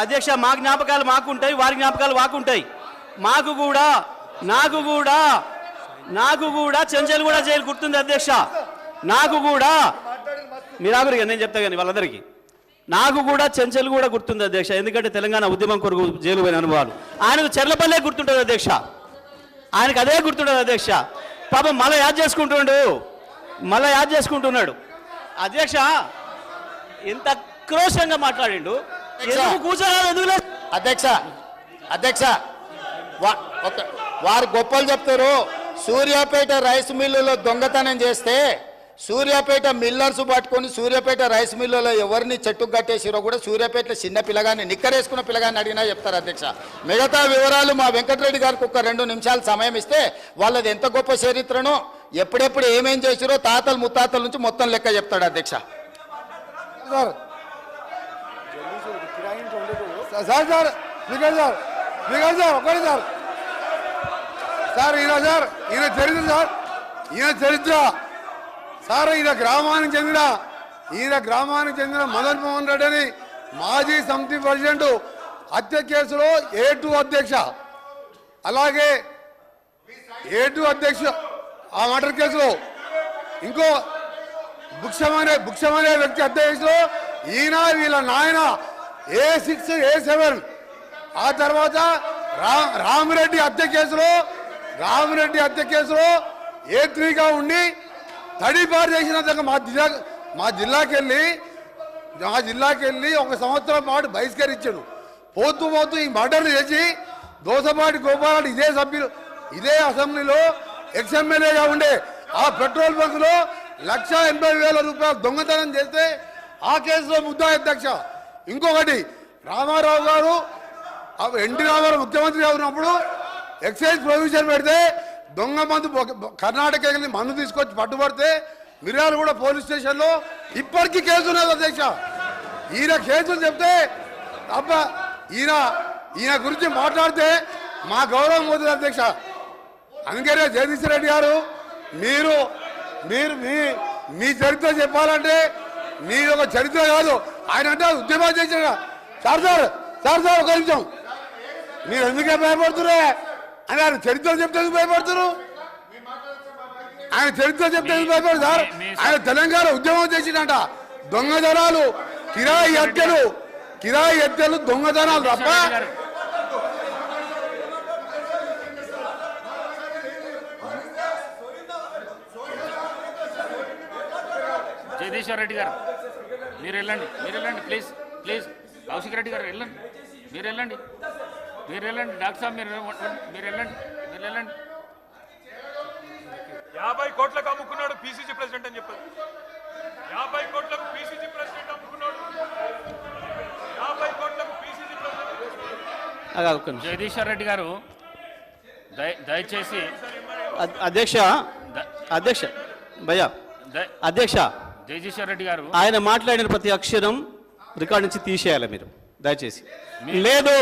అధ్యక్ష మా జ్ఞాపకాలు మాకుంటాయి, వారి జ్ఞాపకాలు వాకుంటాయి. నాకు కూడా చెంచల్గూడ జైలు గుర్తుంది అధ్యక్ష. నాకు కూడా మీరాగురిగా నేను చెప్తా కానీ వాళ్ళందరికీ నాకు కూడా చెంచల్గూడ గుర్తుంది అధ్యక్ష. ఎందుకంటే తెలంగాణ ఉద్యమం కొరకు జైలు పోయిన అనుభవాలు. ఆయనకు చెర్లపల్లె గుర్తుంటుంది అధ్యక్ష, ఆయనకు అదే గుర్తుంటుంది అధ్యక్ష. పాపం మళ్ళీ యాద్ చేసుకుంటున్నాడు అధ్యక్ష. ఎంత క్రోషంగా మాట్లాడిండు. కూర్చోలేదు అధ్యక్ష వారు గొప్పలు చెప్తారు. సూర్యాపేట రైస్ మిల్లులో దొంగతనం చేస్తే సూర్యాపేట మిల్లర్స్ పట్టుకొని సూర్యాపేట రైస్ మిల్లులో ఎవరిని చెట్టుకు కట్టేసిరో కూడా సూర్యాపేటలో చిన్న పిల్లగాన్ని నిక్కరేసుకున్న పిల్లగాన్ని అడిగినా చెప్తారు అధ్యక్ష. మిగతా వివరాలు మా వెంకటరెడ్డి గారికి ఒక 2 నిమిషాలు సమయం ఇస్తే వాళ్ళది ఎంత గొప్ప చరిత్రనో ఎప్పుడెప్పుడు ఏమేం చేసిరో తాతలు ముత్తాతల నుంచి మొత్తం లెక్క చెప్తాడు అధ్యక్ష. ఈయన చరిత్ర సార్ ఈయన గ్రామానికి చెందిన మదన్ మోహన్ రెడ్డి అని మాజీ సమితి ప్రెసిడెంట్ హత్య కేసులో A2 అధ్యక్ష, అలాగే A2 అధ్యక్ష ఆ మర్డర్ కేసులో ఇంకో బుక్షమనే వ్యక్తి హత్య కేసులో ఈయన వీళ్ళ నాయన A6 A7, ఆ తర్వాత రామిరెడ్డి హత్య కేసులో A3గా ఉండి తడిపారు చేసినందుకు మా జిల్లాకి వెళ్ళి 1 సంవత్సరం పాటు బహిష్కరించాడు. పోతూ ఈ మర్డర్లు చేసి దోసపాటి గోపాల్ ఇదే అసెంబ్లీలో ఎక్స్ఎమ్మెల్యేగా ఉండే ఆ పెట్రోల్ బంకులో 1,80,000 రూపాయలు దొంగతనం చేస్తే ఆ కేసులో ముద్దాయి అధ్యక్ష. ఇంకొకటి రామారావు గారు ఎన్టీ రామారావు ముఖ్యమంత్రిగా ఉన్నప్పుడు ఎక్సైజ్ ప్రొవిజన్ పెడితే దొంగ మందు కర్ణాటక వెళ్ళి మందు తీసుకొచ్చి పట్టుబడితే మిర్యాలగూడ పోలీస్ స్టేషన్లో ఇప్పటికీ కేసు ఉన్నది అధ్యక్ష. ఈయన కేసులు చెప్తే అబ్బా ఈయన గురించి మాట్లాడితే మా గౌరవం పోతుంది అధ్యక్ష. అందుకనే జగదీష్ రెడ్డి గారు మీరు మీ చరిత్ర చెప్పాలంటే మీ ఒక చరిత్ర కాదు, ఆయన అంటే ఉద్యమం చేసిన సార్ ఒక నిమిషం, మీరు ఎందుకే భయపడుతురే అని ఆయన చరిత్ర చెప్తే భయపడుతున్నారు. ఆయన చరిత్ర చెప్తే భయపడదు సార్. ఆయన తెలంగాణ ఉద్యమం చేసిందంట. దొంగతనాలు, కిరాయి హత్యలు దొంగతనాలు తప్ప జగదీశ్వర్ రెడ్డి గారు మీరు వెళ్ళండి ప్లీజ్ కౌశిక్ రెడ్డి గారు వెళ్ళండి, మీరు వెళ్ళండి డాక్టర్ సాబ్ మీరు వెళ్ళండి 50 కోట్లకు అమ్ముకున్నాడు పిసిసి ప్రెసిడెంట్ అని చెప్పారు. 50 కోట్లకు పిసిసి ప్రెసిడెంట్ అమ్ముకున్నాడు. 50 కోట్లకు పిసిసి ప్రెసిడెంట్. జగదీశ్వర్ రెడ్డి గారు దయచేసి అధ్యక్ష జగదీశ్వర్ రెడ్డి గారు ఆయన మాట్లాడిన ప్రతి అక్షరం రికార్డు నుంచి తీసేయాలి మీరు దయచేసి. లేదు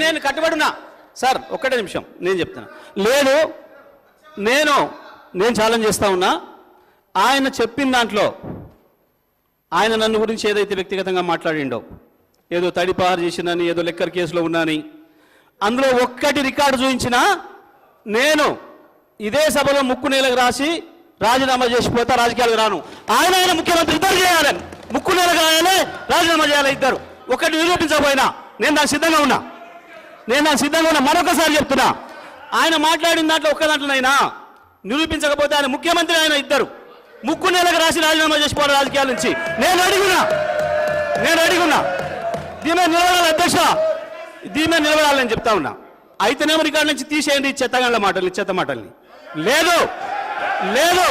నేను కట్టుబడినా సార్, ఒక్కటే నిమిషం నేను చెప్తాను. లేదు నేను ఛాలెంజ్ చేస్తా ఉన్నా. ఆయన చెప్పిన దాంట్లో ఆయన నన్ను గురించి ఏదైతే వ్యక్తిగతంగా మాట్లాడిండో, ఏదో తడిపారు చేసిందని, ఏదో లెక్కర్ కేసులో ఉన్నాని, అందులో ఒక్కటి రికార్డు చూపించినా నేను ఇదే సభలో ముక్కు నేలకు రాసి రాజీనామా చేసిపోతా, రాజకీయాలకు రాను. ఆయన ముఖ్యమంత్రి ఇద్దరు చేయాలని, ముక్కు నేలకు రాయాలి, రాజీనామా చేయాలి ఇద్దరు. ఒకటి నిరూపించకపోయినా నేను దానికి సిద్ధంగా ఉన్నా. మరొకసారి చెప్తున్నా, ఆయన మాట్లాడిన దాంట్లో ఒక్క దాంట్లోనైనా నిరూపించకపోతే ఆయన ముఖ్యమంత్రి, ఆయన ఇద్దరు ముక్కు నేలకు రాసి రాజీనామా చేసిపోవాలి రాజకీయాల నుంచి. నేను అడిగున్నా దీని మీద నిలబడాలి అధ్యక్ష, దీని మీద నిలబడాలని చెప్తా ఉన్నా. అయితేనేమో రికార్డు నుంచి తీసేయండి చెత్త మాటల్ని. లేదు